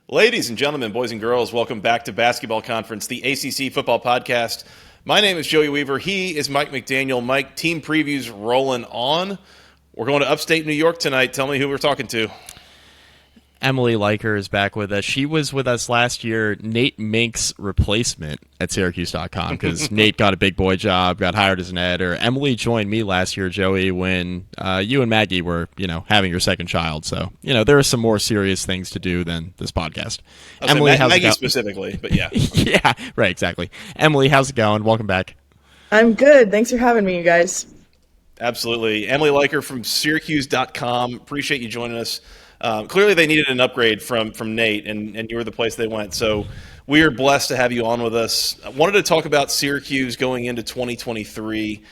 Ladies and gentlemen, boys and girls, welcome back to Basketball Conference, the ACC Football Podcast. My name is Joey Weaver. He is Mike McDaniel. Mike, team previews rolling on. We're going to Upstate New York tonight. Tell me who we're talking to. Emily Leiker is back with us. She was with us last year, Nate Mink's replacement at Syracuse.com, because Nate got a big boy job, got hired as an editor. Emily joined me last year, Joey, when you and Maggie were, having your second child. So, there are some more serious things to do than this podcast. Emily, Maggie specifically, but yeah. Yeah, right, exactly. Emily, how's it going? Welcome back. I'm good. Thanks for having me, you guys. Absolutely. Emily Leiker from Syracuse.com. Appreciate you joining us. Clearly they needed an upgrade from Nate, and you were the place they went. So we are blessed to have you on with us. I wanted to talk about Syracuse going into 2023.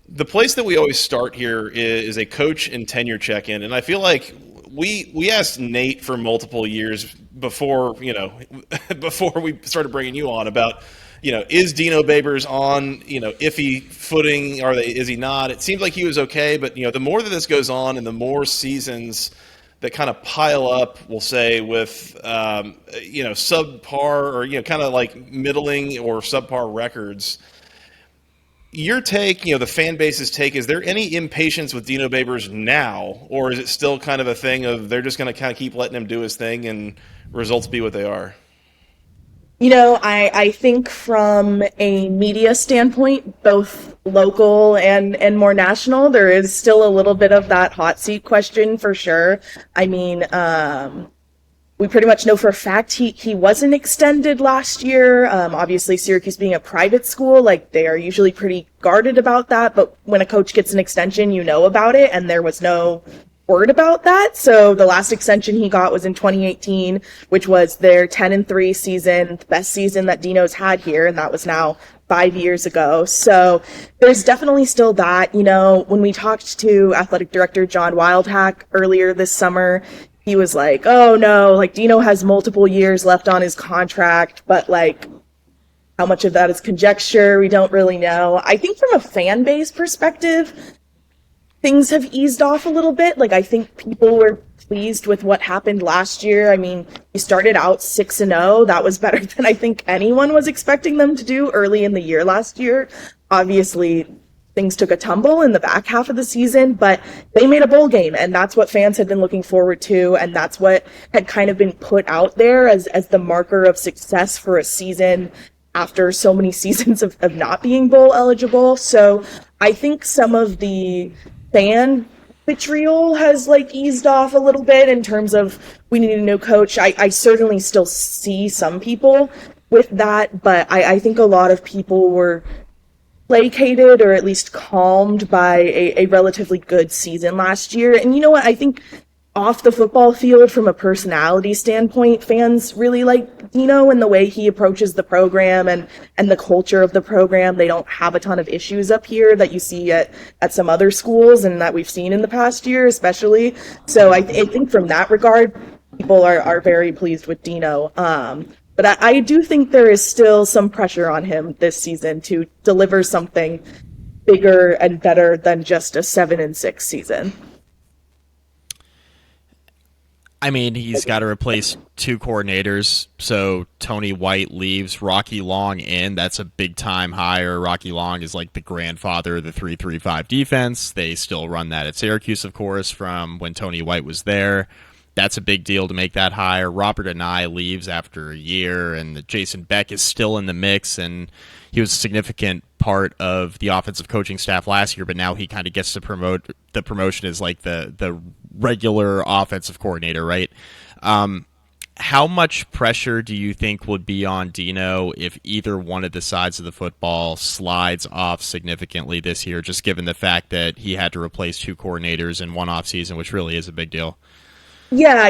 The place that we always start here is a coach and tenure check-in, and I feel like we asked Nate for multiple years before before we started bringing you on about is Dino Babers on iffy footing? Is he not? It seems like he was okay, but the more that this goes on and the more seasons that kind of pile up, we'll say, with subpar or kind of like middling or subpar records. Your take, the fan base's take, is there any impatience with Dino Babers now, or is it still kind of a thing of they're just going to kind of keep letting him do his thing and results be what they are? I think from a media standpoint, both local and more national, there is still a little bit of that hot seat question for sure. I mean, we pretty much know for a fact he wasn't extended last year. Obviously, Syracuse being a private school, they are usually pretty guarded about that. But when a coach gets an extension, you know about it, and there was no word about that. So the last extension he got was in 2018, which was their 10-3 season, the best season that Dino's had here, and that was now 5 years ago. So there's definitely still that. When we talked to athletic director John Wildhack earlier this summer, he was like, oh no, Dino has multiple years left on his contract, but how much of that is conjecture? We don't really know. I think from a fan base perspective, things have eased off a little bit. I think people were pleased with what happened last year. I mean, he started out 6-0. That was better than I think anyone was expecting them to do early in the year last year. Obviously, things took a tumble in the back half of the season, but they made a bowl game, and that's what fans had been looking forward to, and that's what had kind of been put out there as the marker of success for a season after so many seasons of not being bowl eligible. So I think some of the fan vitriol has eased off a little bit in terms of we need a new coach. I certainly still see some people with that, but I think a lot of people were placated or at least calmed by a relatively good season last year. And you know what? I think off the football field, from a personality standpoint, fans really like Dino and the way he approaches the program and the culture of the program. They don't have a ton of issues up here that you see at some other schools and that we've seen in the past year, especially. So I think from that regard, people are very pleased with Dino. But I do think there is still some pressure on him this season to deliver something bigger and better than just a 7-6 season. I mean, he's got to replace two coordinators, so Tony White leaves, Rocky Long in. That's a big-time hire. Rocky Long is the grandfather of the 3-3-5 defense. They still run that at Syracuse, of course, from when Tony White was there. That's a big deal to make that hire. Robert Anai leaves after a year, and Jason Beck is still in the mix, and he was a significant part of the offensive coaching staff last year, but now he kind of gets to promote the promotion as the regular offensive coordinator, right? How much pressure do you think would be on Dino if either one of the sides of the football slides off significantly this year, just given the fact that he had to replace two coordinators in one offseason, which really is a big deal? Yeah,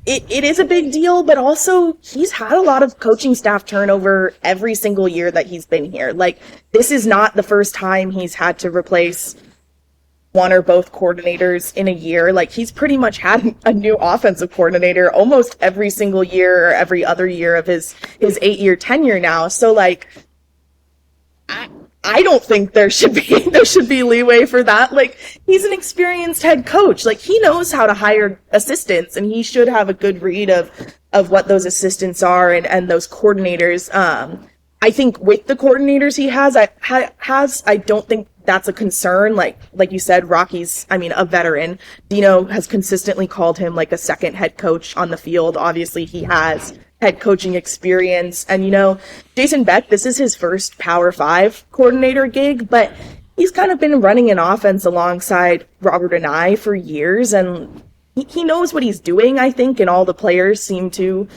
it is a big deal, but also he's had a lot of coaching staff turnover every single year that he's been here. This is not the first time he's had to replace one or both coordinators in a year. He's pretty much had a new offensive coordinator almost every single year or every other year of his 8-year tenure now. So I don't think there should be leeway for that. He's an experienced head coach. He knows how to hire assistants, and he should have a good read of of what those assistants are and those coordinators. I think with the coordinators he has, I don't think that's a concern. Like you said, Rocky's, a veteran. Dino has consistently called him like a second head coach on the field. Obviously, he has head coaching experience. And, Jason Beck, this is his first Power 5 coordinator gig, but he's kind of been running an offense alongside Robert and I for years, and he knows what he's doing, I think, and all the players seem to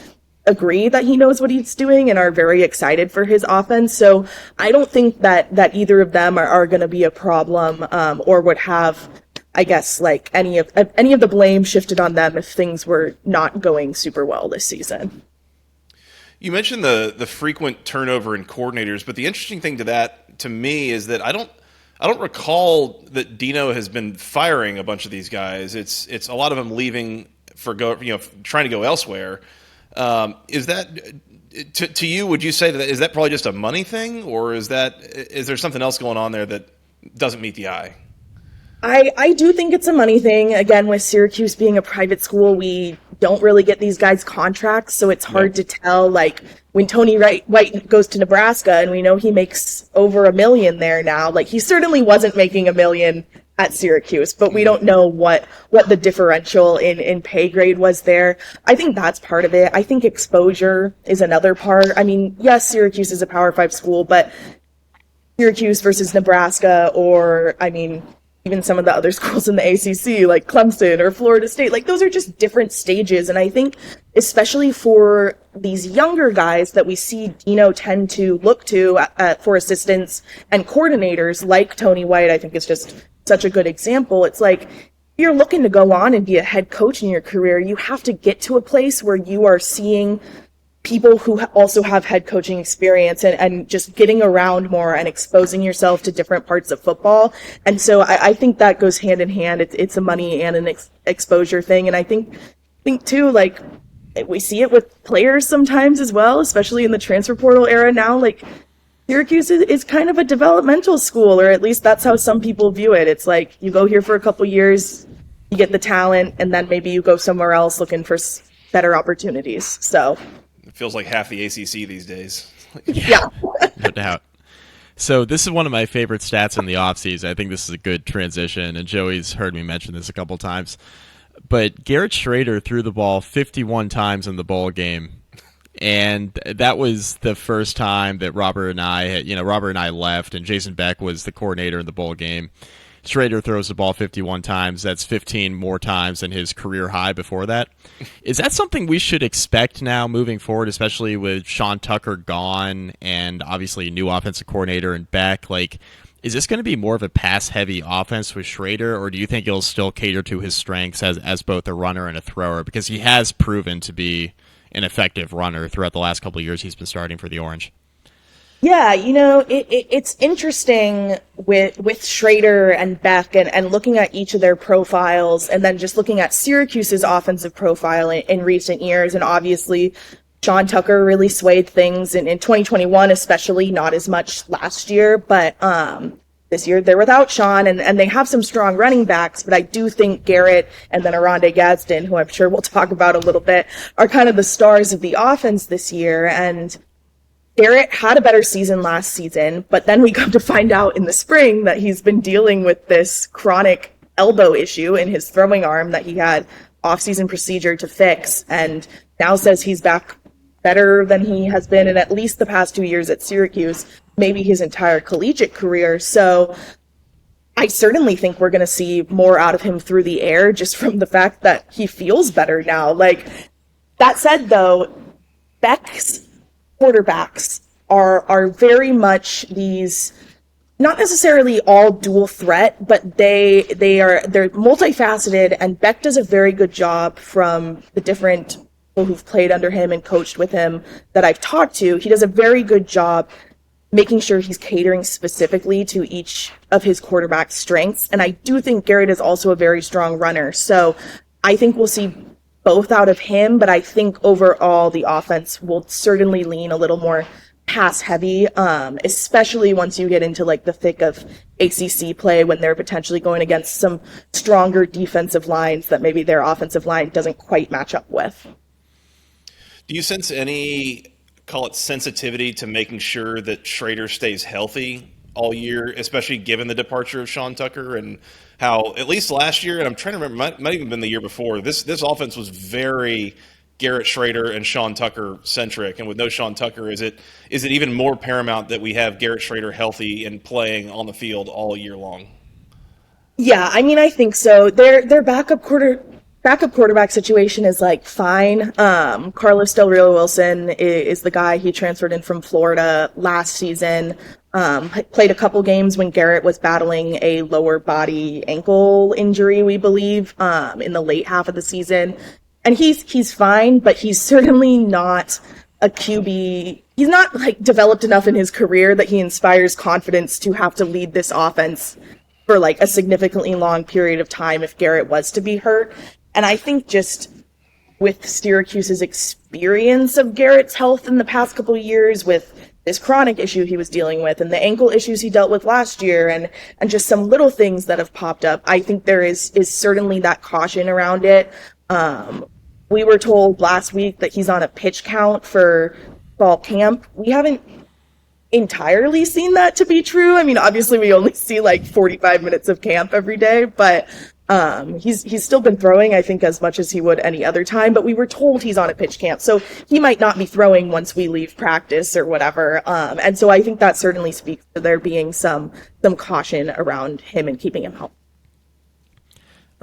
agree that he knows what he's doing and are very excited for his offense. So I don't think that either of them are going to be a problem, or would have, I guess, like any of the blame shifted on them if things were not going super well this season. You mentioned the frequent turnover in coordinators, but the interesting thing to me is that I don't recall that Dino has been firing a bunch of these guys. It's a lot of them leaving trying to go elsewhere. Is that to you? Would you say that is that probably just a money thing, or is there something else going on there that doesn't meet the eye? I do think it's a money thing. Again, with Syracuse being a private school, we don't really get these guys contracts, so it's hard to tell. Like when Tony White goes to Nebraska, and we know he makes over $1 million there now. Like he certainly wasn't making $1 million at Syracuse, but we don't know what the differential in pay grade was there. I think that's part of it. I think exposure is another part. Yes, Syracuse is a Power 5 school, but Syracuse versus Nebraska, or even some of the other schools in the ACC, like Clemson or Florida State, like those are just different stages. And I think especially for these younger guys that we see Dino tend to look to for assistants and coordinators like Tony White, I think is just such a good example. It's like, if you're looking to go on and be a head coach in your career, you have to get to a place where you are seeing people who also have head coaching experience and just getting around more and exposing yourself to different parts of football. And so I think that goes hand in hand. It's a money and an exposure thing. And I think too, like we see it with players sometimes as well, especially in the transfer portal era now. Like Syracuse is kind of a developmental school, or at least that's how some people view it. It's like you go here for a couple years, you get the talent, and then maybe you go somewhere else looking for better opportunities. So it feels like half the ACC these days. Yeah. No doubt. So this is one of my favorite stats in the offseason. I think this is a good transition, and Joey's heard me mention this a couple times. But Garrett Shrader threw the ball 51 times in the bowl game. And that was the first time that Robert and I left, and Jason Beck was the coordinator in the bowl game. Shrader throws the ball 51 times. That's 15 more times than his career high before that. Is that something we should expect now moving forward, especially with Sean Tucker gone and obviously a new offensive coordinator in Beck? Like, is this going to be more of a pass-heavy offense with Shrader, or do you think he'll still cater to his strengths as both a runner and a thrower? Because he has proven to be an effective runner throughout the last couple of years he's been starting for the Orange. Yeah, it's interesting with Shrader and Beck and looking at each of their profiles, and then just looking at Syracuse's offensive profile in recent years. And obviously, Sean Tucker really swayed things in 2021, especially, not as much last year. But this year they're without Sean, and they have some strong running backs. But I do think Garrett and then Aronde Gadsden, who I'm sure we'll talk about a little bit, are kind of the stars of the offense this year. And Garrett had a better season last season, but then we come to find out in the spring that he's been dealing with this chronic elbow issue in his throwing arm that he had off-season procedure to fix, and now says he's back better than he has been in at least the past 2 years at Syracuse, maybe his entire collegiate career. So I certainly think we're going to see more out of him through the air just from the fact that he feels better now. Like, that said, though, Beck's quarterbacks are very much these, not necessarily all dual threat, but they're multifaceted, and Beck does a very good job from the different people who've played under him and coached with him that I've talked to. He does a very good job making sure he's catering specifically to each of his quarterback strengths. And I do think Garrett is also a very strong runner. So I think we'll see both out of him, but I think overall the offense will certainly lean a little more pass heavy, especially once you get into like the thick of ACC play when they're potentially going against some stronger defensive lines that maybe their offensive line doesn't quite match up with. Do you sense any, call it sensitivity to making sure that Shrader stays healthy all year, especially given the departure of Sean Tucker and how, at least last year, and I'm trying to remember, might even been the year before, this offense was very Garrett Shrader and Sean Tucker centric, and with no Sean Tucker, is it even more paramount that we have Garrett Shrader healthy and playing on the field all year long? Yeah, I mean, I think so. Their backup quarterback situation is like fine. Carlos Del Rio Wilson is the guy. He transferred in from Florida last season. Played a couple games when Garrett was battling a lower body ankle injury, we believe, in the late half of the season. And he's fine, but he's certainly not a QB. He's not like developed enough in his career that he inspires confidence to have to lead this offense for like a significantly long period of time if Garrett was to be hurt. And I think just with Syracuse's experience of Garrett's health in the past couple of years, with this chronic issue he was dealing with and the ankle issues he dealt with last year, and just some little things that have popped up, I think there is certainly that caution around it. We were told last week that he's on a pitch count for fall camp. We haven't entirely seen that to be true. I mean, obviously we only see like 45 minutes of camp every day, but he's still been throwing, I think, as much as he would any other time, but we were told he's on a pitch camp, so he might not be throwing once we leave practice or whatever. And so I think that certainly speaks to there being some caution around him and keeping him healthy.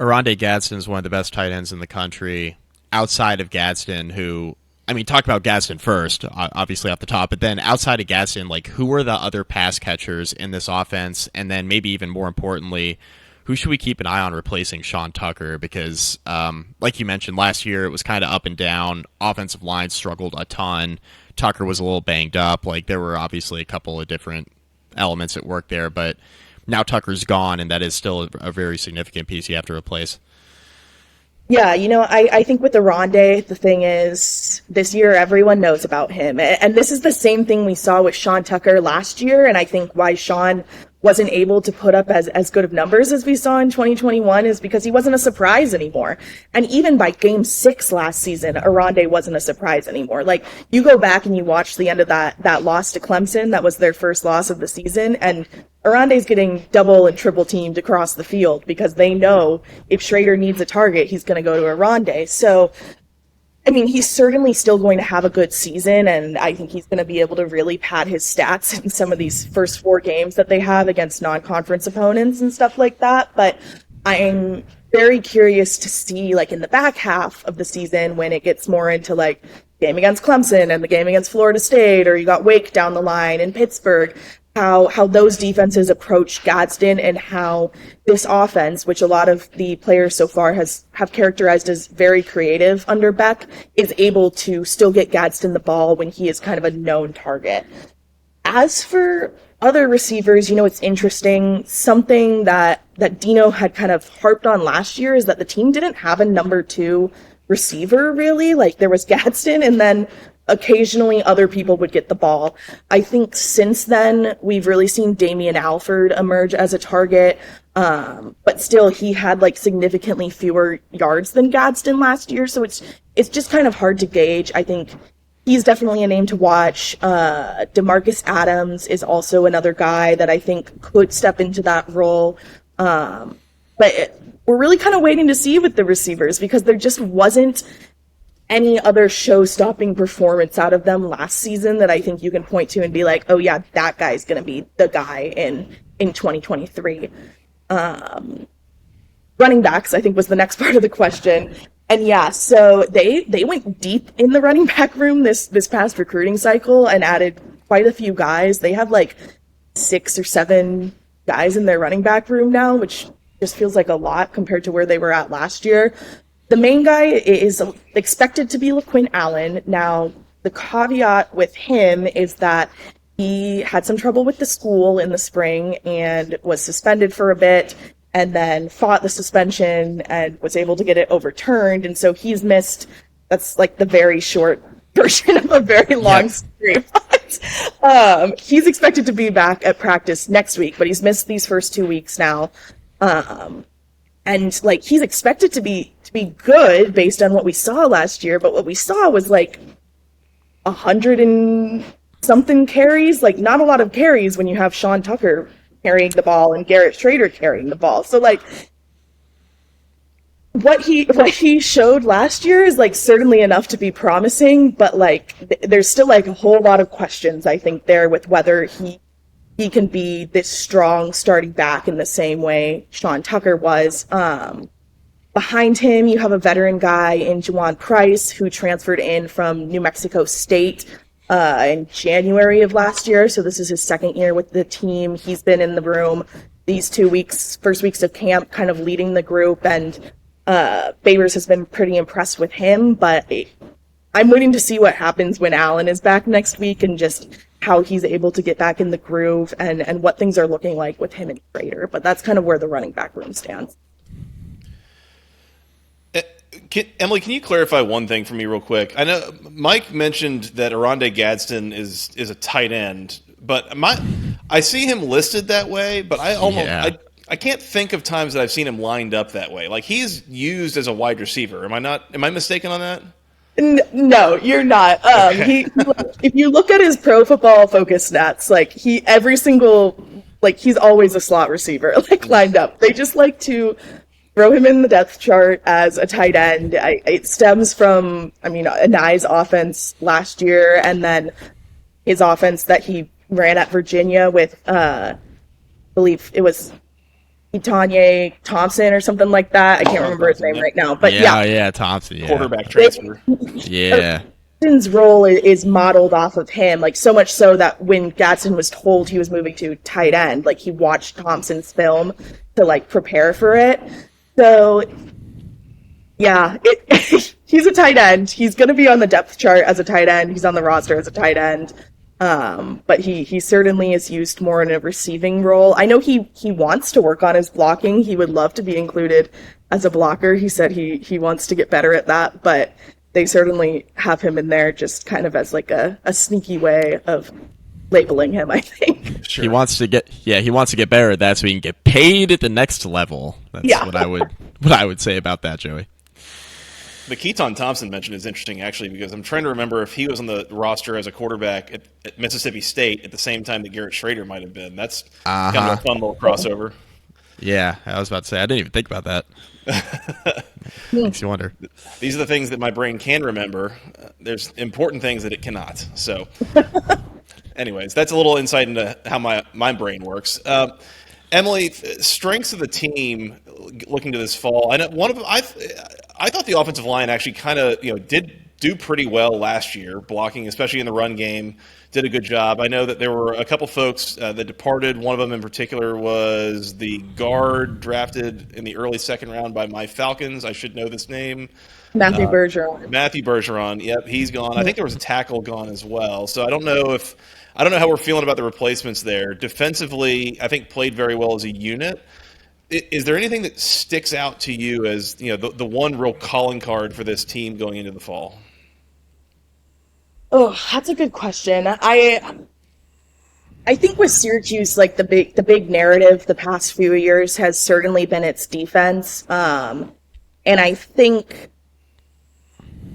Oronde Gadsden is one of the best tight ends in the country outside of Gadsden, who, I mean, talk about Gadsden first, obviously off the top, but then outside of Gadsden, like, who are the other pass catchers in this offense? And then maybe even more importantly, who should we keep an eye on replacing Sean Tucker? Because, like you mentioned, last year it was kind of up and down. Offensive line struggled a ton. Tucker was a little banged up. Like, there were obviously a couple of different elements at work there, but now Tucker's gone, and that is still a very significant piece you have to replace. Yeah, you know, I think with Oronde, the thing is, this year everyone knows about him. And this is the same thing we saw with Sean Tucker last year, and I think why Sean wasn't able to put up as good of numbers as we saw in 2021 is because he wasn't a surprise anymore. And even by game 6 last season, Oronde wasn't a surprise anymore. Like, you go back and you watch the end of that loss to Clemson, that was their first loss of the season, and Oronde's getting double and triple teamed across the field because they know if Shrader needs a target, he's going to go to Oronde. So, I mean, he's certainly still going to have a good season, and I think he's going to be able to really pad his stats in some of these first 4 games that they have against non-conference opponents and stuff like that. But I'm very curious to see, like, in the back half of the season when it gets more into, like, game against Clemson and the game against Florida State, or you got Wake down the line in Pittsburgh, how those defenses approach Gadsden, and how this offense, which a lot of the players so far have characterized as very creative under Beck, is able to still get Gadsden the ball when he is kind of a known target. As for other receivers, you know, it's interesting. Something that Dino had kind of harped on last year is that the team didn't have a number 2 receiver, really. Like, there was Gadsden, and then occasionally other people would get the ball. I think since then, we've really seen Damian Alford emerge as a target, but still he had like significantly fewer yards than Gadsden last year, so it's just kind of hard to gauge. I think he's definitely a name to watch. DeMarcus Adams is also another guy that I think could step into that role, but we're really kind of waiting to see with the receivers because there just wasn't any other show-stopping performance out of them last season that I think you can point to and be like, oh yeah, that guy's going to be the guy in 2023. Running backs, I think, was the next part of the question. And yeah, so they went deep in the running back room this past recruiting cycle and added quite a few guys. They have like 6 or 7 guys in their running back room now, which just feels like a lot compared to where they were at last year. The main guy is expected to be LaQuinn Allen. Now, the caveat with him is that he had some trouble with the school in the spring and was suspended for a bit, and then fought the suspension and was able to get it overturned. And so he's missed, that's like the very short version of a very long story. He's expected to be back at practice next week, but he's missed these first 2 weeks now. And like, he's expected to be good based on what we saw last year, but what we saw was like 100 and something carries. Like, not a lot of carries when you have Sean Tucker carrying the ball and Garrett Shrader carrying the ball. So like, what he showed last year is like certainly enough to be promising, but like there's still like a whole lot of questions I think there with whether he can be this strong starting back in the same way Sean Tucker was. Behind him, you have a veteran guy in Juwan Price who transferred in from New Mexico State in January of last year. So this is his second year with the team. He's been in the room these 2 weeks, first weeks of camp, kind of leading the group, and Babers has been pretty impressed with him. But I'm waiting to see what happens when Allen is back next week and just how he's able to get back in the groove and what things are looking like with him and Shrader. But that's kind of where the running back room stands. Emily, can you clarify one thing for me real quick? I know Mike mentioned that Oronde Gadsden is a tight end, but I see him listed that way, but I can't think of times that I've seen him lined up that way. Like, he's used as a wide receiver. Am I mistaken on that? No, you're not. Okay. If you look at his Pro Football Focus stats, like he's always a slot receiver, like lined up. They just like to throw him in the depth chart as a tight end. It stems from, Anai's offense last year, and then his offense that he ran at Virginia with, I believe it was Tanya Thompson or something like that. I can't remember his name right now, but yeah, Thompson, yeah. Quarterback transfer. Yeah. Gadsden's role is modeled off of him, like so much so that when Gadsden was told he was moving to tight end, like he watched Thompson's film to like prepare for it. So, yeah, he's a tight end. He's going to be on the depth chart as a tight end. He's on the roster as a tight end. But he certainly is used more in a receiving role. I know he wants to work on his blocking. He would love to be included as a blocker. He said he wants to get better at that, but they certainly have him in there just kind of as like a sneaky way of labeling him, I think. Sure. He wants to get better at that so he can get paid at the next level. That's what I would say about that, Joey. The Keaton Thompson mention is interesting, actually, because I'm trying to remember if he was on the roster as a quarterback at Mississippi State at the same time that Garrett Shrader might have been. That's kind of a fun little crossover. Yeah, I was about to say, I didn't even think about that. Makes you wonder. These are the things that my brain can remember. There's important things that it cannot. So, anyways, that's a little insight into how my brain works. Emily, strengths of the team looking to this fall. I know I thought the offensive line actually kind of did do pretty well last year, blocking, especially in the run game. Did a good job. I know that there were a couple folks that departed. One of them in particular was the guard drafted in the early second round by my Falcons. I should know this name. Matthew Bergeron. Matthew Bergeron. Yep, he's gone. I think there was a tackle gone as well. So I don't know how we're feeling about the replacements there. Defensively, I think played very well as a unit. Is there anything that sticks out to you as the one real calling card for this team going into the fall? Oh, that's a good question. I think with Syracuse, like the big narrative the past few years has certainly been its defense. And I think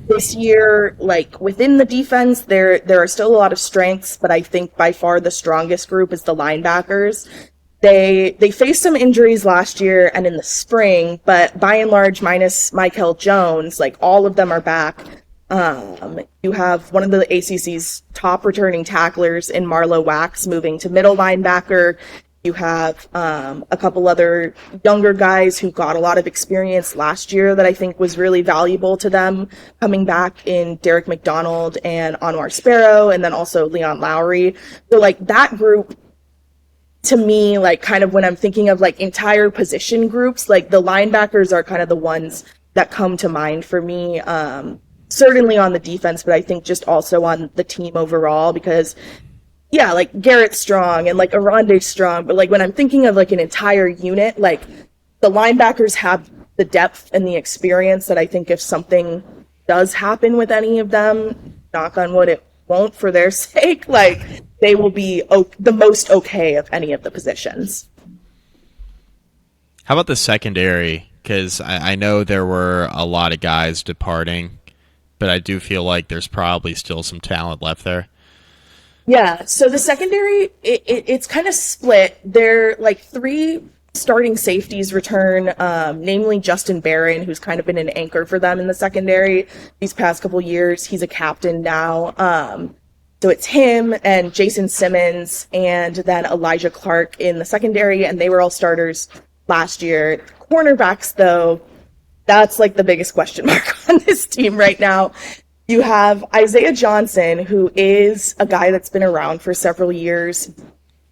this year, like within the defense, there are still a lot of strengths, but I think by far the strongest group is the linebackers. They faced some injuries last year and in the spring, but by and large, minus Michael Jones, like all of them are back. You have one of the ACC's top returning tacklers in Marlo Wax moving to middle linebacker. You have a couple other younger guys who got a lot of experience last year that I think was really valuable to them coming back in Derek McDonald and Anwar Sparrow, and then also Leon Lowry. So like that group, to me, like kind of when I'm thinking of like entire position groups, like the linebackers are kind of the ones that come to mind for me. Certainly on the defense, but I think just also on the team overall, because yeah, like Garrett's strong and like Aronde's strong, but like when I'm thinking of like an entire unit, like the linebackers have the depth and the experience that I think if something does happen with any of them, knock on wood, it won't for their sake, like they will be the most okay of any of the positions. How about the secondary? Because I know there were a lot of guys departing. but I do feel like there's probably still some talent left there. Yeah, so the secondary, it's kind of split. They're like three starting safeties return, namely Justin Barron, who's kind of been an anchor for them in the secondary these past couple years. He's a captain now. So it's him and Jason Simmons and then Elijah Clark in the secondary, and they were all starters last year. Cornerbacks, though, that's like the biggest question mark on this team right now. You have Isaiah Johnson, who is a guy that's been around for several years,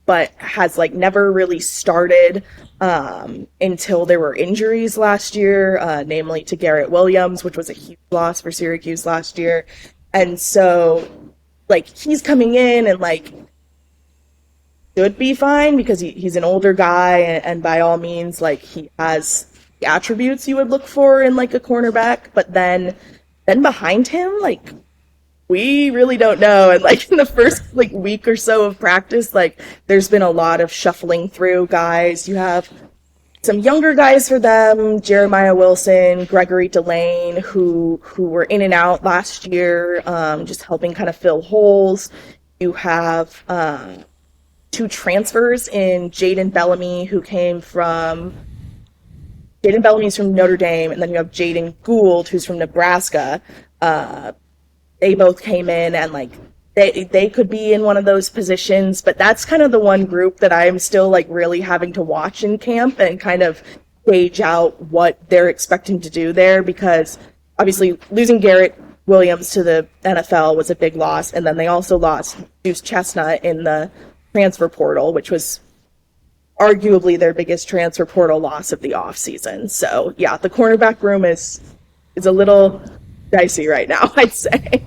but has like never really started until there were injuries last year, namely to Garrett Williams, which was a huge loss for Syracuse last year. And so, like, he's coming in and like should be fine because he's an older guy, and by all means, like, he has the attributes you would look for in like a cornerback. But then behind him, like, we really don't know. And like in the first like week or so of practice, like there's been a lot of shuffling through guys. You have some younger guys for them, Jeremiah Wilson, Gregory Delane, who were in and out last year, just helping kind of fill holes. You have two transfers in Jaden Bellamy's from Notre Dame, and then you have Jaden Gould, who's from Nebraska. They both came in, and like they could be in one of those positions, but that's kind of the one group that I'm still like really having to watch in camp and kind of gauge out what they're expecting to do there, because obviously losing Garrett Williams to the NFL was a big loss, and then they also lost Deuce Chestnut in the transfer portal, which was arguably their biggest transfer portal loss of the offseason. So yeah, the cornerback room is a little dicey right now, I'd say.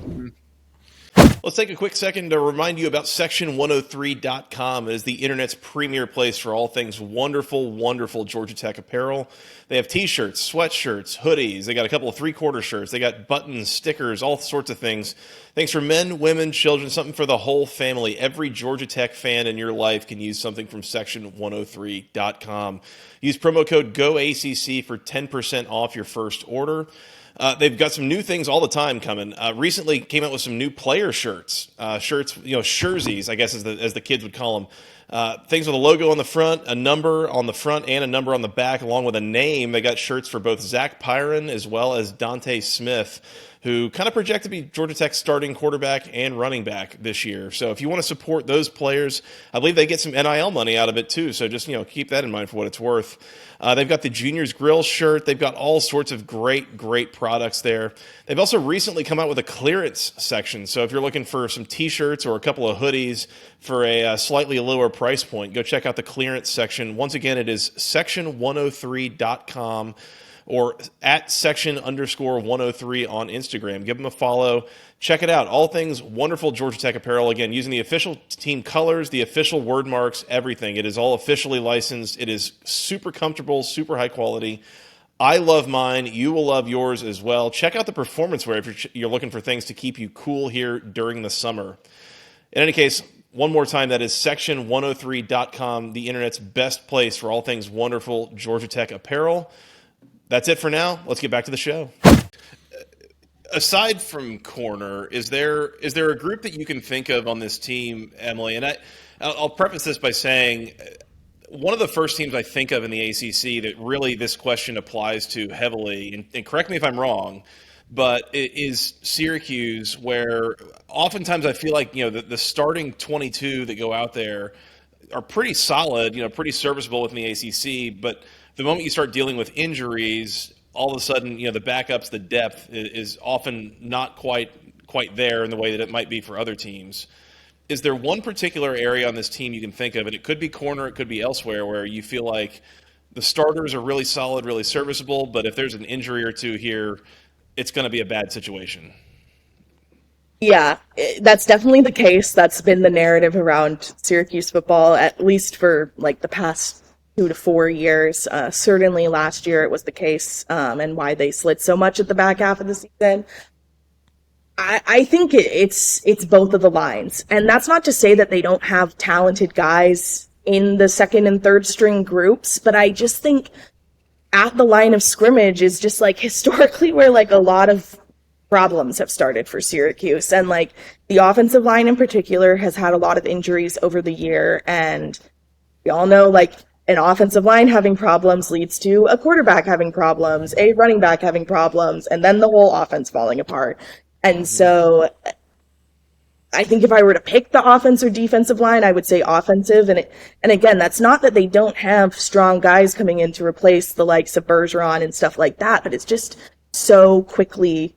Let's take a quick second to remind you about Section103.com. It is the internet's premier place for all things wonderful, wonderful Georgia Tech apparel. They have t-shirts, sweatshirts, hoodies. They got a couple of three-quarter shirts. They got buttons, stickers, all sorts of things. Things for men, women, children, something for the whole family. Every Georgia Tech fan in your life can use something from Section103.com. Use promo code GOACC for 10% off your first order. They've got some new things all the time coming. Recently came out with some new player shirts, jerseys, I guess as the kids would call them. Things with a logo on the front, a number on the front, and a number on the back, along with a name. They got shirts for both Zach Pyron as well as Dante Smith, who kind of project to be Georgia Tech's starting quarterback and running back this year. So if you want to support those players, I believe they get some NIL money out of it too. So just keep that in mind for what it's worth. They've got the Juniors Grill shirt. They've got all sorts of great products there. They've also recently come out with a clearance section. So if you're looking for some t-shirts or a couple of hoodies for a slightly lower price point, go check out the clearance section. Once again, it is section103.com. or at section_103 on Instagram. Give them a follow. Check it out. All things wonderful Georgia Tech apparel. Again, using the official team colors, the official word marks, everything. It is all officially licensed. It is super comfortable, super high quality. I love mine. You will love yours as well. Check out the performance wear if you're looking for things to keep you cool here during the summer. In any case, one more time, that is section103.com, the internet's best place for all things wonderful Georgia Tech apparel. That's it for now. Let's get back to the show. Aside from corner, is there a group that you can think of on this team, Emily? And I'll preface this by saying one of the first teams I think of in the ACC that really this question applies to heavily, and correct me if I'm wrong, but it is Syracuse, where oftentimes I feel like the starting 22 that go out there are pretty solid, pretty serviceable within the ACC, but the moment you start dealing with injuries, all of a sudden, the backups, the depth is often not quite there in the way that it might be for other teams. Is there one particular area on this team you can think of, and it could be corner, it could be elsewhere, where you feel like the starters are really solid, really serviceable, but if there's an injury or two here, it's going to be a bad situation? Yeah, that's definitely the case. That's been the narrative around Syracuse football, at least for like the past 2 to 4 years. Certainly last year it was the case, and why they slid so much at the back half of the season. I think it's both of the lines. And that's not to say that they don't have talented guys in the second and third string groups, but I just think at the line of scrimmage is just like historically where like a lot of problems have started for Syracuse. And like the offensive line in particular has had a lot of injuries over the year. And we all know like an offensive line having problems leads to a quarterback having problems, a running back having problems, and then the whole offense falling apart. And so I think if I were to pick the offense or defensive line, I would say offensive. And again, that's not that they don't have strong guys coming in to replace the likes of Bergeron and stuff like that, but it's just so quickly.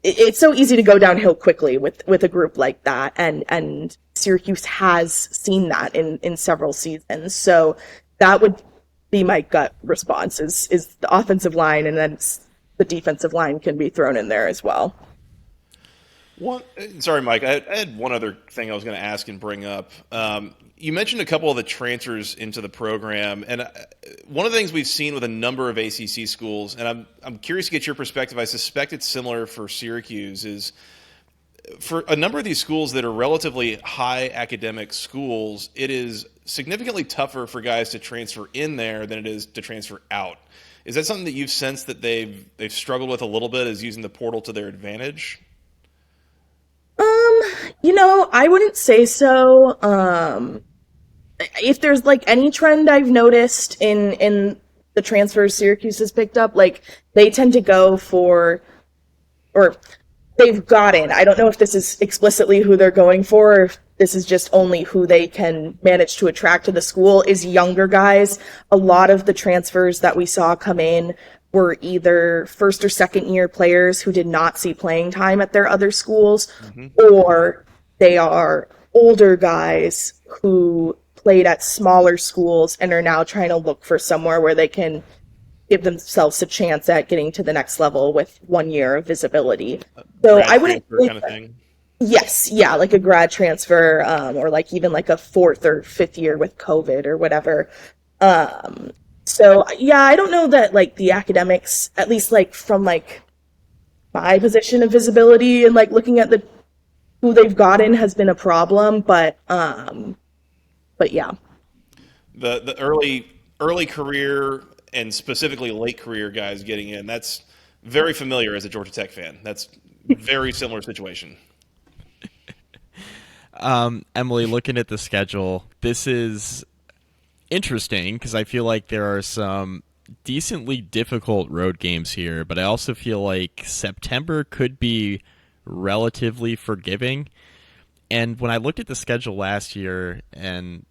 It's so easy to go downhill quickly with a group like that, and Syracuse has seen that in several seasons. So that would be my gut response is the offensive line, and then the defensive line can be thrown in there as well. Sorry, Mike. I had one other thing I was going to ask and bring up. You mentioned a couple of the transfers into the program, and one of the things we've seen with a number of ACC schools, and I'm curious to get your perspective. I suspect it's similar for Syracuse. Is for a number of these schools that are relatively high academic schools, it is significantly tougher for guys to transfer in there than it is to transfer out. Is that something that you've sensed that they've struggled with a little bit, is using the portal to their advantage? I wouldn't say so. If there's like any trend I've noticed in the transfers Syracuse has picked up, like they tend to go for, or they've gotten, I don't know if this is explicitly who they're going for, or if this is just only who they can manage to attract to the school, is younger guys. A lot of the transfers that we saw come in were either first or second year players who did not see playing time at their other schools, or they are older guys who played at smaller schools and are now trying to look for somewhere where they can give themselves a chance at getting to the next level with 1 year of visibility. So I wouldn't think kind of thing. Yes, yeah, like a grad transfer, or like even like a fourth or fifth year with COVID or whatever. So yeah, I don't know that like the academics, at least like from like my position of visibility and like looking at who they've gotten, has been a problem, but yeah. The early career and specifically late career guys getting in, that's very familiar as a Georgia Tech fan. That's very similar situation. Emily, looking at the schedule, this is interesting because I feel like there are some decently difficult road games here, but I also feel like September could be relatively forgiving. And when I looked at the schedule last year, and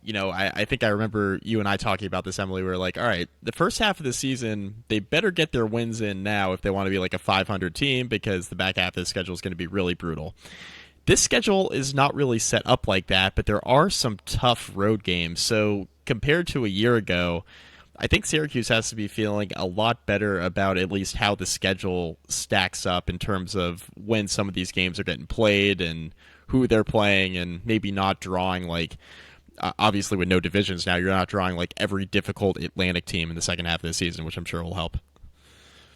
I think I remember you and I talking about this, Emily, we were like, all right, the first half of the season, they better get their wins in now if they want to be like a 500 team, because the back half of the schedule is going to be really brutal. This schedule is not really set up like that, but there are some tough road games. So compared to a year ago, I think Syracuse has to be feeling a lot better about at least how the schedule stacks up in terms of when some of these games are getting played and who they're playing, and maybe not drawing like, obviously with no divisions now, you're not drawing like every difficult Atlantic team in the second half of the season, which I'm sure will help.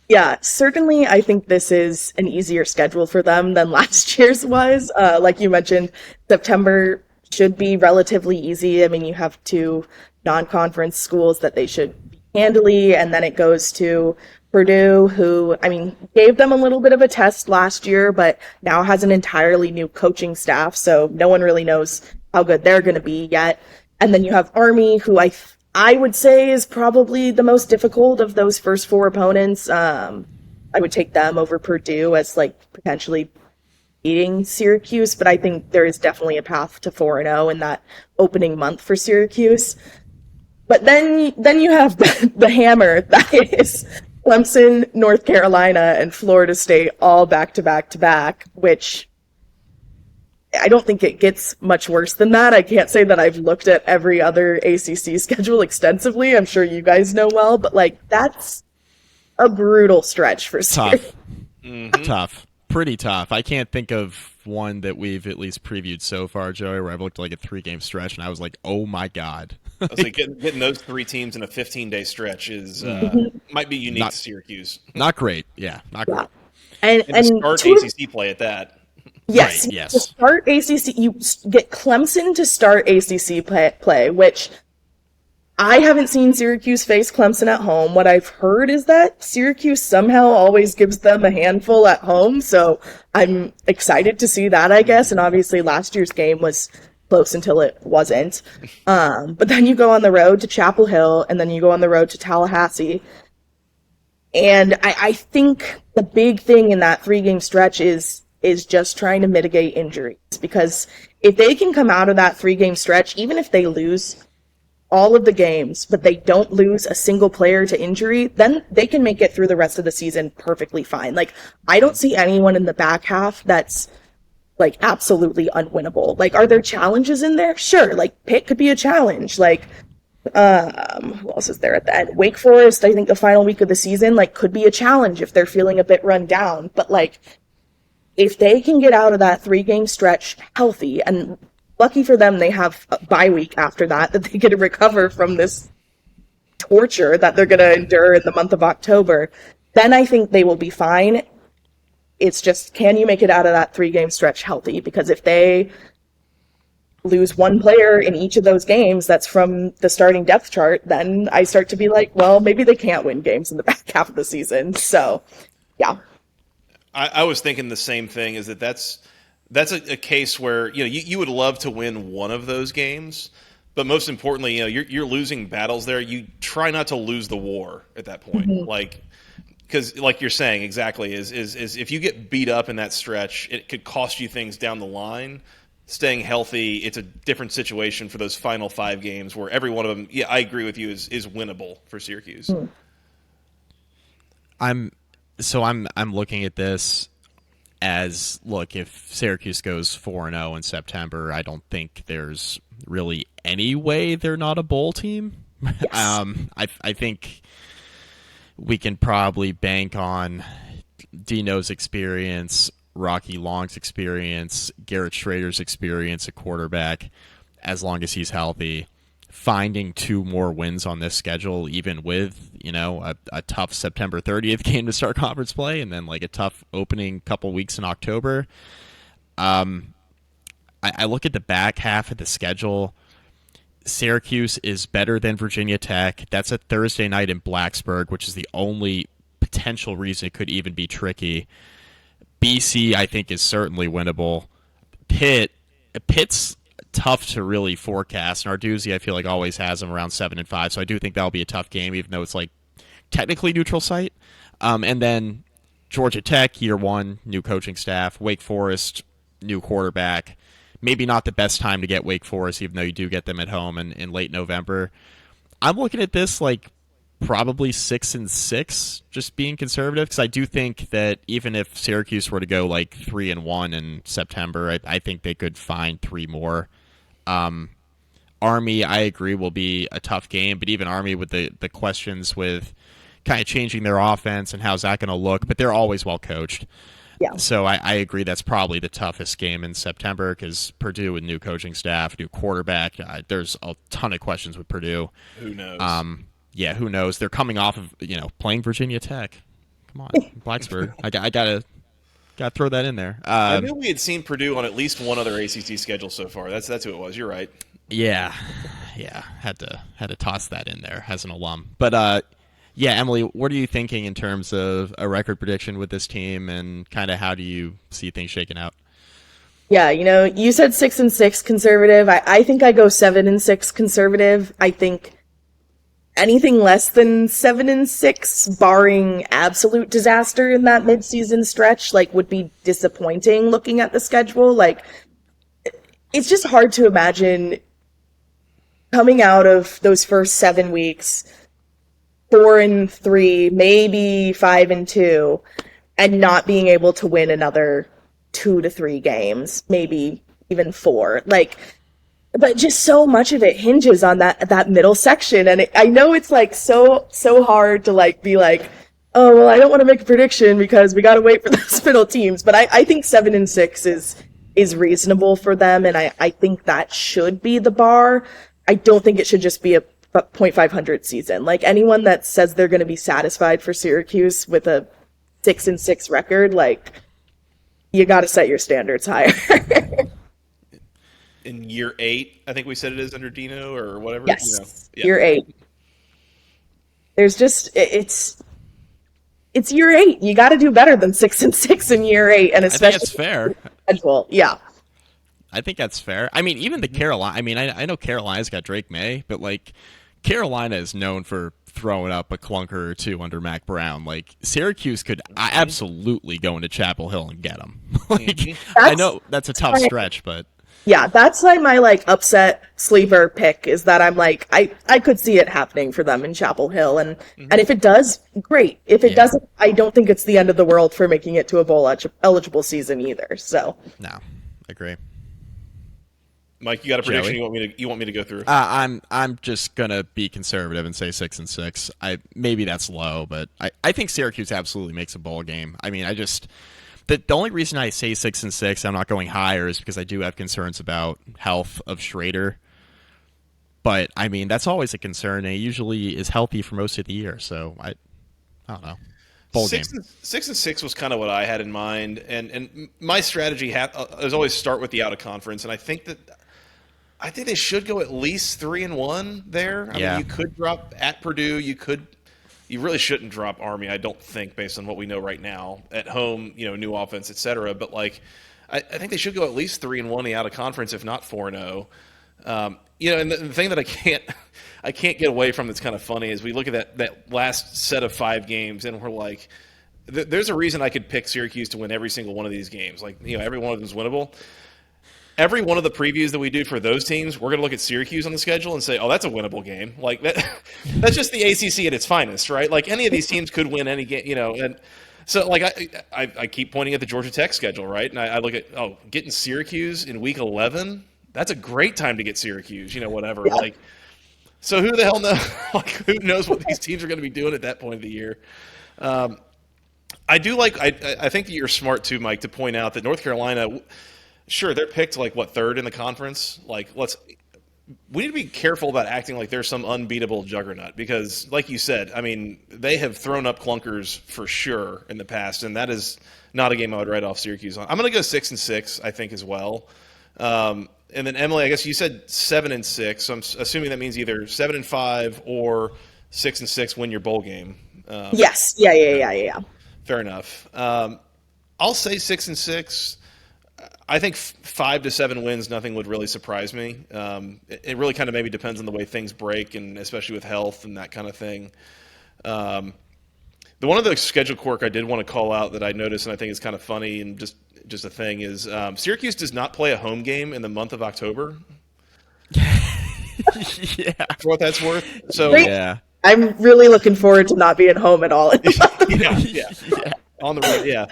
Yeah, certainly I think this is an easier schedule for them than last year's was. Like you mentioned, September should be relatively easy. I mean, you have two non-conference schools that they should be handily, and then it goes to Purdue, who, I mean, gave them a little bit of a test last year, but now has an entirely new coaching staff, so no one really knows how good they're going to be yet. And then you have Army, who I would say is probably the most difficult of those first four opponents. I would take them over Purdue as like potentially beating Syracuse, but I think there is definitely a path to 4-0 in that opening month for Syracuse. But then you have the hammer that is Clemson, North Carolina, and Florida State all back to back to back, which I don't think it gets much worse than that. I can't say that I've looked at every other ACC schedule extensively. I'm sure you guys know well, but like that's a brutal stretch for Syracuse. Tough. Pretty tough. I can't think of one that we've at least previewed so far, Joey, where I've looked at like a 3-game stretch and I was like, oh my God. I was like, getting those three teams in a 15-day stretch is might be unique to Syracuse. Not great. Yeah, not great. And to start ACC play at that. Yes, right, yes. To start ACC, you get Clemson to start ACC play, which I haven't seen Syracuse face Clemson at home. What I've heard is that Syracuse somehow always gives them a handful at home, so I'm excited to see that, I guess. And obviously last year's game was close until it wasn't. But then you go on the road to Chapel Hill, and then you go on the road to Tallahassee. And I think the big thing in that 3-game stretch is just trying to mitigate injuries. Because if they can come out of that 3-game stretch, even if they lose all of the games, but they don't lose a single player to injury, then they can make it through the rest of the season perfectly fine. Like, I don't see anyone in the back half that's, like, absolutely unwinnable. Like, are there challenges in there? Sure. Like, Pitt could be a challenge. Like, who else is there at the end? Wake Forest, I think the final week of the season, like, could be a challenge if they're feeling a bit run down. But, like, if they can get out of that 3-game stretch healthy, and lucky for them, they have a bye week after that they get to recover from this torture that they're going to endure in the month of October, then I think they will be fine. It's just, can you make it out of that 3-game stretch healthy? Because if they lose one player in each of those games that's from the starting depth chart, then I start to be like, well, maybe they can't win games in the back half of the season. So, yeah. I was thinking the same thing, is that's a case where, you know, you would love to win one of those games, but most importantly, you know, you're losing battles there. You try not to lose the war at that point. Mm-hmm. Like, because like you're saying exactly, is if you get beat up in that stretch, it could cost you things down the line. Staying healthy, it's a different situation for those final 5 games where every one of them, yeah, I agree with you, is winnable for Syracuse. I'm looking at this as, look, if Syracuse goes 4-0 in September, I don't think there's really any way they're not a bowl team. Yes. I think we can probably bank on Dino's experience, Rocky Long's experience, Garrett Shrader's experience at quarterback, as long as he's healthy, finding 2 more wins on this schedule, even with, you know, a tough September 30th game to start conference play, and then like a tough opening couple weeks in October. I look at the back half of the schedule. Syracuse is better than Virginia Tech. That's a Thursday night in Blacksburg, which is the only potential reason it could even be tricky. BC, I think, is certainly winnable. Pitt's tough to really forecast. Narduzzi, I feel like, always has them around 7-5, so I do think that'll be a tough game, even though it's like technically neutral site. And then Georgia Tech, year 1, new coaching staff. Wake Forest, new quarterback. Maybe not the best time to get Wake Forest, even though you do get them at home in late November. I'm looking at this like probably 6-6, just being conservative, because I do think that even if Syracuse were to go like 3-1 in September, I think they could find 3 more. Army, I agree, will be a tough game, but even Army with the questions with kind of changing their offense and how's that going to look, but they're always well coached. Yeah. So I agree that's probably the toughest game in September, because Purdue with new coaching staff, new quarterback, there's a ton of questions with Purdue. Who knows? Yeah, who knows? They're coming off of, you know, playing Virginia Tech. Come on, Blacksburg. I gotta throw that in there. I knew we had seen Purdue on at least one other ACC schedule so far. That's who it was. You're right. Yeah. Had to toss that in there as an alum. But yeah, Emily, what are you thinking in terms of a record prediction with this team, and kind of how do you see things shaking out? Yeah, you know, you said 6-6 conservative. I think I go 7-6 conservative. I think anything less than 7-6, barring absolute disaster in that midseason stretch, like, would be disappointing looking at the schedule. Like, it's just hard to imagine coming out of those first 7 weeks 4-3, maybe 5-2, and not being able to win another 2 to 3 games, maybe even 4. Like, but just so much of it hinges on that middle section. And I know it's like so hard to like be like, oh, well, I don't want to make a prediction because we got to wait for those middle teams. But I think 7-6 is reasonable for them. And I think that should be the bar. I don't think it should just be a .500 season. Like, anyone that says they're going to be satisfied for Syracuse with a 6-6 record, like, you got to set your standards higher. in year 8. I think we said it is under Dino or whatever. Yes, Yeah. year 8. There's just it's year 8. You got to do better than 6-6 in year 8, and I especially think that's fair. schedule. Yeah. I think that's fair. I mean, even the Carolina. I mean, I know Carolina's got Drake May, but like Carolina is known for throwing up a clunker or two under Mac Brown. Like Syracuse could absolutely go into Chapel Hill and get him. Like I know that's a tough stretch, but Yeah, that's like my upset sleeper pick is that I'm like I could see it happening for them in Chapel Hill, and if it does, great. If it doesn't, I don't think it's the end of the world for making it to a bowl eligible season either. So no, agree. Mike, you got a prediction Joey? you want me to go through? I'm just gonna be conservative and say 6-6. Maybe that's low, but I think Syracuse absolutely makes a bowl game. I mean, the only reason I say 6-6, I'm not going higher, is because I do have concerns about health of Shrader. But I mean, that's always a concern, and he usually is healthy for most of the year. So I don't know. Bowl game. 6-6 was kind of what I had in mind, and my strategy is always start with the out of conference, and I think they should go at least 3-1 there. I mean, you could drop at Purdue. You really shouldn't drop Army, I don't think, based on what we know right now. At home, new offense, etc. But I think they should go at least 3-1 the out of conference, if not 4-0. And the thing that I can't get away from that's kind of funny is we look at that last set of 5 games, and we're like, there's a reason I could pick Syracuse to win every single one of these games. Every one of them is winnable. Every one of the previews that we do for those teams, we're going to look at Syracuse on the schedule and say, oh, that's a winnable game. That's just the ACC at its finest, right? Any of these teams could win any game, and so I keep pointing at the Georgia Tech schedule, right? And I look at, getting Syracuse in week 11, that's a great time to get Syracuse, whatever. Yeah. So who the hell knows? Who knows what these teams are going to be doing at that point of the year? I think that you're smart too, Mike, to point out that North Carolina, sure, they're picked 3rd in the conference. We need to be careful about acting like they're some unbeatable juggernaut because, like you said, I mean, they have thrown up clunkers for sure in the past, and that is not a game I would write off Syracuse on. I'm going to go 6-6, I think, as well. And then Emily, I guess you said 7-6, so I'm assuming that means either 7-5 or 6-6 win your bowl game. yes, yeah. Fair enough. I'll say 6-6. I think 5 to 7 wins, nothing would really surprise me. It really kind of maybe depends on the way things break, and especially with health and that kind of thing. The one of the schedule quirk I did want to call out that I noticed and I think is kind of funny and just a thing is Syracuse does not play a home game in the month of October. Yeah, for what that's worth. So yeah, I'm really looking forward to not being home at all. yeah. On the road, yeah.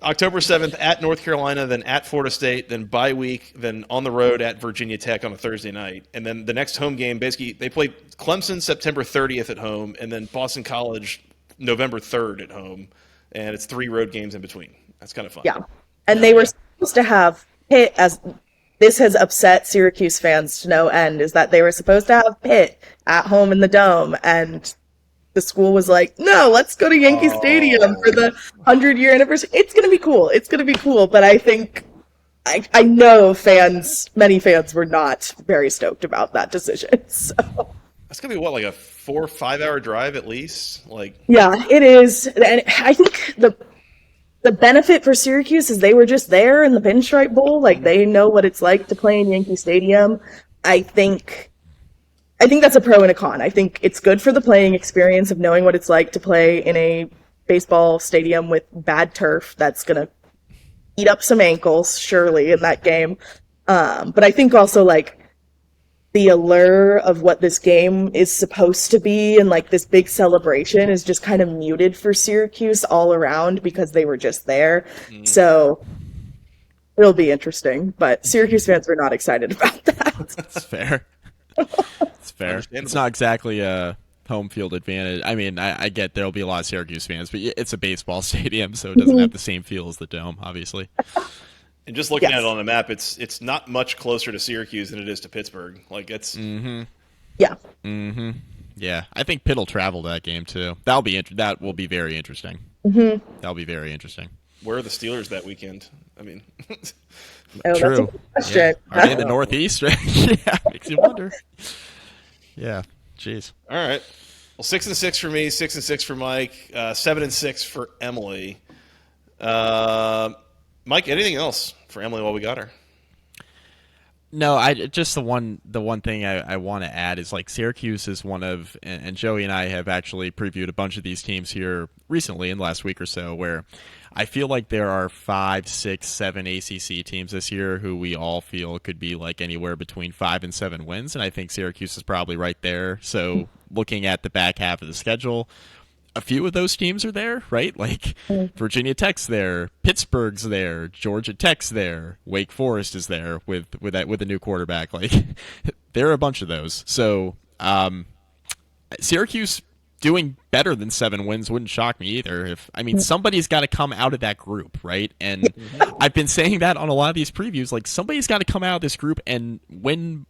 October 7th at North Carolina, then at Florida State, then bye week, then on the road at Virginia Tech on a Thursday night. And then the next home game, basically, they play Clemson September 30th at home, and then Boston College November 3rd at home. And it's 3 road games in between. That's kind of fun. Yeah. And they were supposed to have Pitt, as this has upset Syracuse fans to no end, is that they were supposed to have Pitt at home in the Dome, and the school was like, no, let's go to Yankee Stadium for the 100-year anniversary. It's going to be cool. It's going to be cool. But I think, I know many fans were not very stoked about that decision. So. That's going to be, a 4 or 5 hour drive at least? Yeah, it is. And I think the benefit for Syracuse is they were just there in the Pinstripe Bowl. They know what it's like to play in Yankee Stadium. I think that's a pro and a con. I think it's good for the playing experience of knowing what it's like to play in a baseball stadium with bad turf that's going to eat up some ankles, surely, in that game. But I think also, the allure of what this game is supposed to be and, this big celebration is just kind of muted for Syracuse all around because they were just there. So it'll be interesting. But Syracuse fans were not excited about that. That's fair. It's fair. It's not exactly a home field advantage. I mean, I get there'll be a lot of Syracuse fans, but it's a baseball stadium, so it doesn't have the same feel as the Dome, obviously. And just looking at it on the map, it's not much closer to Syracuse than it is to Pittsburgh. It's Yeah. Mm-hmm. Yeah, I think Pitt will travel that game too. That will be very interesting. Mm-hmm. That'll be very interesting. where are the Steelers that weekend? I mean, Oh, that's a True. good question. Yeah. Are they in the Northeast? Yeah, makes you wonder. Yeah, jeez. all right. Well, 6-6 for me, 6-6 for Mike, 7-6 for Emily. Mike, anything else for Emily while we got her? No, I just the one thing I want to add is like Syracuse is one of, and Joey and I have actually previewed a bunch of these teams here recently in the last week or so, where I feel like there are 5, 6, 7 ACC teams this year who we all feel could be like anywhere between 5 and 7 wins, and I think Syracuse is probably right there. So looking at the back half of the schedule, a few of those teams are there, right? Like Virginia Tech's there, Pittsburgh's there, Georgia Tech's there, Wake Forest is there with a new quarterback. Like there are a bunch of those. So Syracuse doing better than 7 wins wouldn't shock me either. Somebody's got to come out of that group, right? And I've been saying that on a lot of these previews. Like somebody's got to come out of this group and win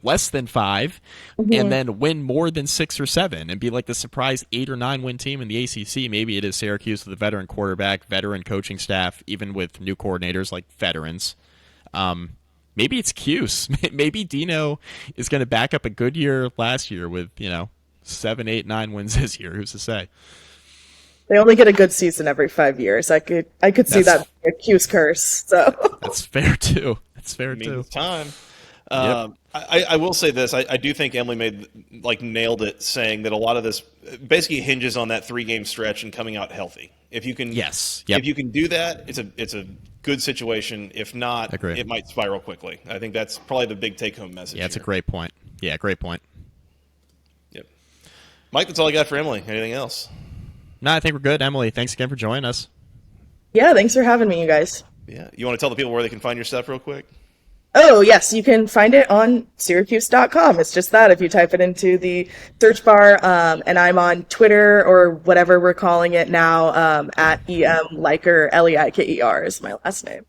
less than 5 and then win more than 6 or 7 and be like the surprise 8 or 9 win team in the ACC. Maybe it is Syracuse with a veteran quarterback, veteran coaching staff, even with new coordinators like veterans. Maybe it's Cuse. Maybe Dino is going to back up a good year last year with 7, 8, 9 wins this year. Who's to say? They only get a good season every 5 years. I could see that being a Cuse curse. So that's fair too. That's fair too. It's time. Yep. I will say this. I do think Emily nailed it, saying that a lot of this basically hinges on that 3-game stretch and coming out healthy. If you can, Yes. If you can do that, it's a good situation. If not, Agreed. It might spiral quickly. I think that's probably the big take-home message. Yeah, it's here. a great point. Yeah, great point. Yep. Mike, that's all I got for Emily. Anything else? No, I think we're good. Emily, thanks again for joining us. yeah, thanks for having me, you guys. Yeah. You want to tell the people where they can find your stuff real quick? Oh, yes, you can find it on Syracuse.com. It's just that if you type it into the search bar, and I'm on Twitter or whatever we're calling it now, at Leiker, Leiker is my last name.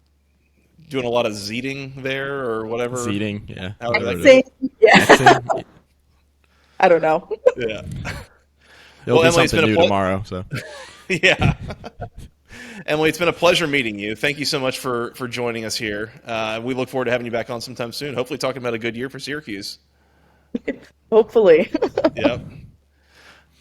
Doing a lot of zeeting there or whatever. Seating, yeah. Yeah. I don't know. Yeah. There'll be Emily, it's something been new tomorrow. So Yeah. Emily, it's been a pleasure meeting you. Thank you so much for joining us here. We look forward to having you back on sometime soon. Hopefully talking about a good year for Syracuse. Hopefully. Yep.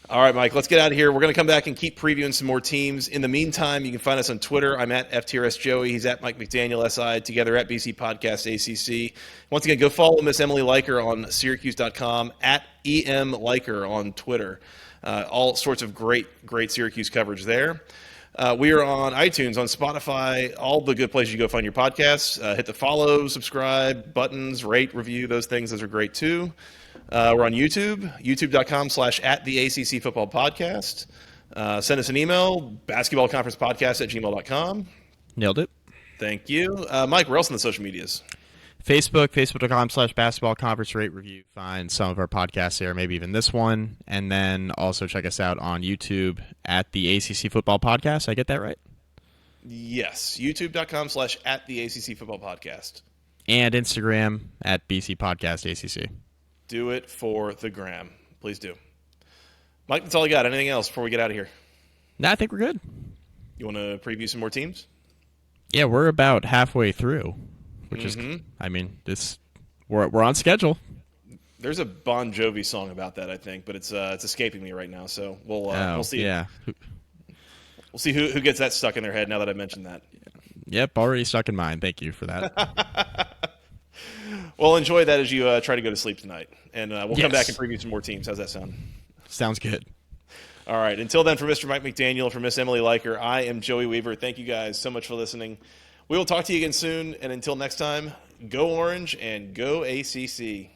All right, Mike, let's get out of here. We're going to come back and keep previewing some more teams. In the meantime, you can find us on Twitter. I'm at FTRSJoey. He's at Mike McDaniel, SI, together at BC Podcast ACC. Once again, go follow Miss Emily Leiker on Syracuse.com, at EM Leiker on Twitter. All sorts of great Syracuse coverage there. We are on iTunes, on Spotify, all the good places you go find your podcasts. Hit the follow, subscribe buttons, rate, review, those things. Those are great too. We're on YouTube, youtube.com/@the-ACC Football Podcast. Send us an email, basketballconferencepodcast@gmail.com. nailed it. Thank you. Mike, where else on the social medias? Facebook.com/basketball conference rate review. Find some of our podcasts there, maybe even this one. And then also check us out on YouTube at the ACC Football Podcast. I get that right? Yes, youtube.com/@the-ACC Football Podcast. And Instagram at BC Podcast ACC. Do it for the gram. Please do. Mike, that's all I got. Anything else before we get out of here? No, I think we're good. You want to preview some more teams? Yeah, we're about halfway through, which is, we're on schedule. There's a Bon Jovi song about that, I think, but it's escaping me right now. So we'll see. Yeah. We'll see who gets that stuck in their head now that I mentioned that. Yep, already stuck in mine. Thank you for that. Well, enjoy that as you try to go to sleep tonight. And we'll come back and preview some more teams. How's that sound? Sounds good. All right. Until then, for Mr. Mike McDaniel, for Miss Emily Leiker, I am Joey Weaver. Thank you guys so much for listening. We will talk to you again soon. And until next time, go Orange and go ACC.